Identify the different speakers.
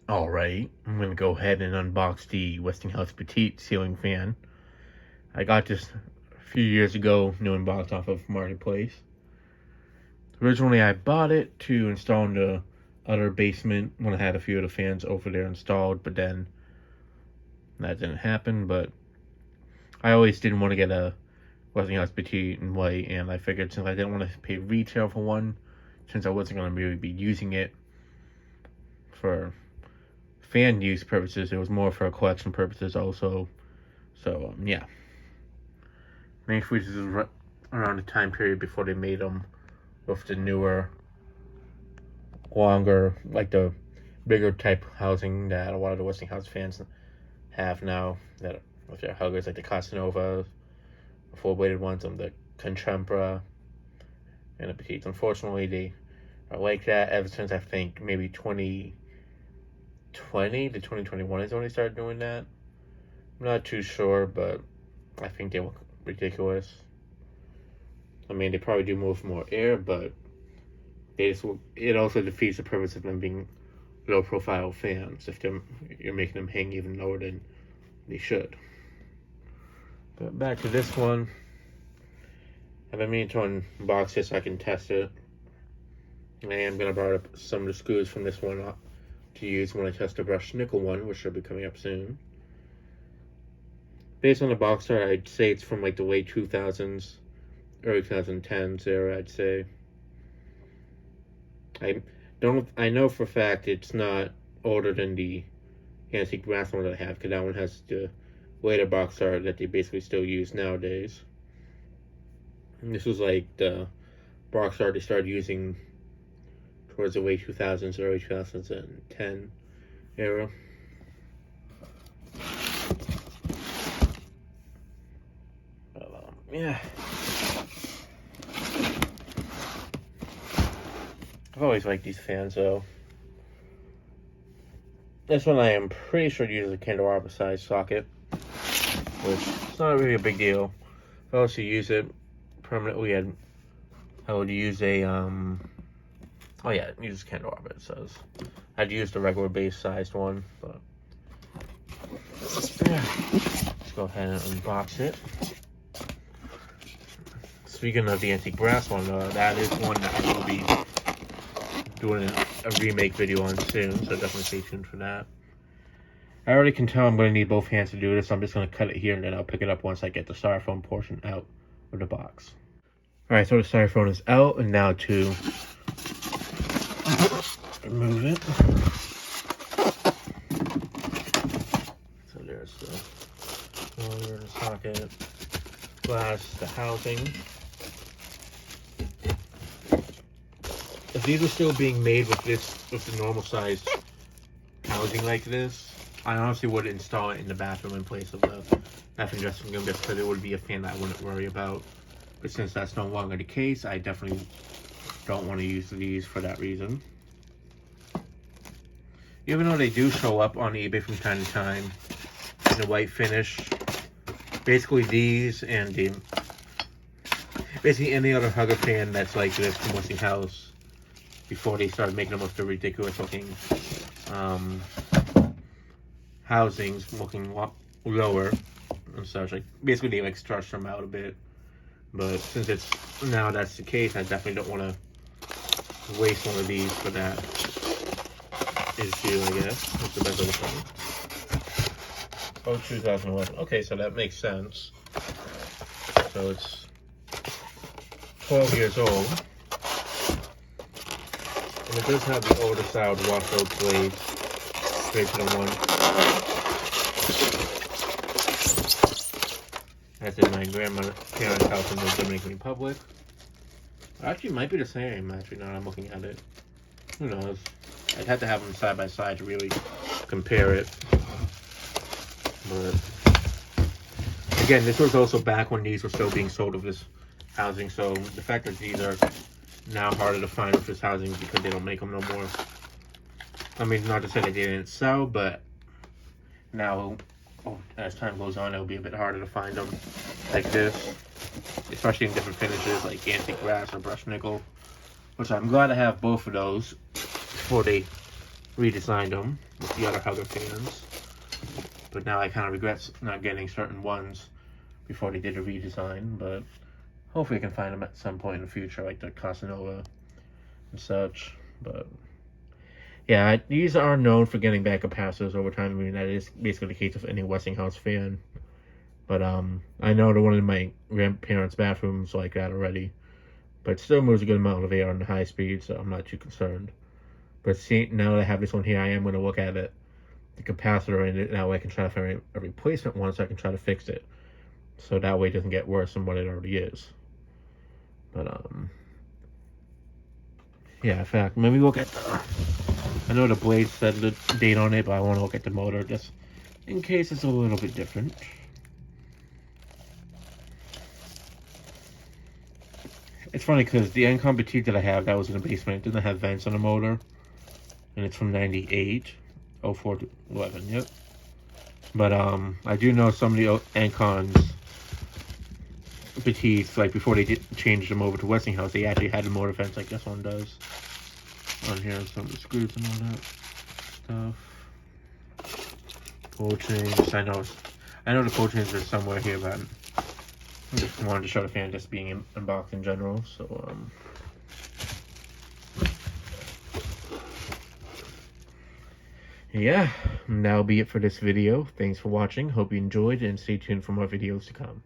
Speaker 1: Alright, I'm going to go ahead and unbox the Westinghouse Petite ceiling fan. I got this a few years ago, new in box off of Marketplace. Originally, I bought it to install in the other basement when I had a few of the fans over there installed, but then that didn't happen. But I always didn't want to get a Westinghouse Petite in white, and I figured since I didn't want to pay retail for one, since I wasn't going to really be using it for fan use purposes, it was more for collection purposes also. So yeah, main features is around the time period before they made them with the newer, longer, like the bigger type housing that a lot of the Westinghouse fans have now, that with their huggers, like the Casanova, the full-bladed ones, and the Contempra and the Petites. Unfortunately, they are like that ever since I think maybe 2020 to 2021 is when they started doing that. I'm not too sure, but I think they look ridiculous. I mean, they probably do move more air, but it also defeats the purpose of them being low-profile fans if you're making them hang even lower than they should. But back to this one. I've been meaning to unbox this so I can test it. I am going to borrow up some of the screws from this one to use when I test the brushed nickel one, which should be coming up soon. Based on the box art, I'd say it's from like the late 2000s, early 2010s era, I'd say. I know for a fact it's not older than the antique brass one that I have, because that one has the later box art that they basically still use nowadays. And this was like the box art they started using towards the late 2000s, early 2010 era. Yeah. I've always liked these fans though. This one I am pretty sure uses a candelabra size socket, which is not really a big deal. If I was to use it permanently, I would use a oh yeah, it uses candelabra, it says. I'd use the regular base sized one, but yeah. Let's go ahead and unbox it. Speaking of the antique brass one, that is one that I will be doing a remake video on soon, so definitely stay tuned for that. I already can tell I'm going to need both hands to do this, so I'm just going to cut it here and then I'll pick it up once I get the styrofoam portion out of the box. Alright, so the styrofoam is out, and now to remove it. So there's the wire, the socket, glass, the housing. If these were still being made with the normal sized housing like this, I honestly would install it in the bathroom in place of the bathroom dressing room, just because it would be a fan that I wouldn't worry about. But since that's no longer the case, I definitely don't want to use these for that reason. Even though they do show up on eBay from time to time in a white finish, basically these and basically any other hugger fan that's like this from Westinghouse, before they started making them with the ridiculous looking housings looking lower and such, like basically they like stretch them out a bit. But since it's now that's the case, I definitely don't want to waste one of these for that issue, I guess. That's the best way to put it. Oh, 2011. Okay, so that makes sense. So it's 12 years old. And it does have the older style washed oak blades, straight to the one. That's in my grandparents' house in the Dominican Republic. Actually, might be the same, actually, now I'm looking at it. Who knows? I'd have to have them side by side to really compare it. But again, this was also back when these were still being sold with this housing, so the fact that these are now harder to find with this housing because they don't make them no more. I mean, not to say that they didn't sell, but now, as time goes on, it'll be a bit harder to find them like this, especially in different finishes like antique brass or brushed nickel, which I'm glad I have both of those before they redesigned them with the other Hugger fans. But now I kind of regret not getting certain ones before they did a redesign. But hopefully I can find them at some point in the future, like the Casanova and such. But yeah, these are known for getting bad capacitors over time. I mean, that is basically the case of any Westinghouse fan. But I know the one in my grandparents' bathroom's like that already. But it still moves a good amount of air on the high speed, so I'm not too concerned. But see, now that I have this one here, I am going to look at it, the capacitor in it. That way I can try to find a replacement one so I can try to fix it. So that way it doesn't get worse than what it already is. But, yeah, in fact, maybe look at the... I know the blade said the date on it, but I want to look at the motor just in case it's a little bit different. It's funny because the Encom Petite that I have, that was in the basement, it doesn't have vents on the motor. And it's from 98, 04 to 11, yep. But I do know some of the Encons Petites, like before they changed them over to Westinghouse, they actually had the motor vents like this one does. On here, some of the screws and all that stuff. Pull chains, I know the pull chains are somewhere here, but I just wanted to show the fan just being unboxed in general, so yeah, that'll be it for this video. Thanks for watching, hope you enjoyed, and stay tuned for more videos to come.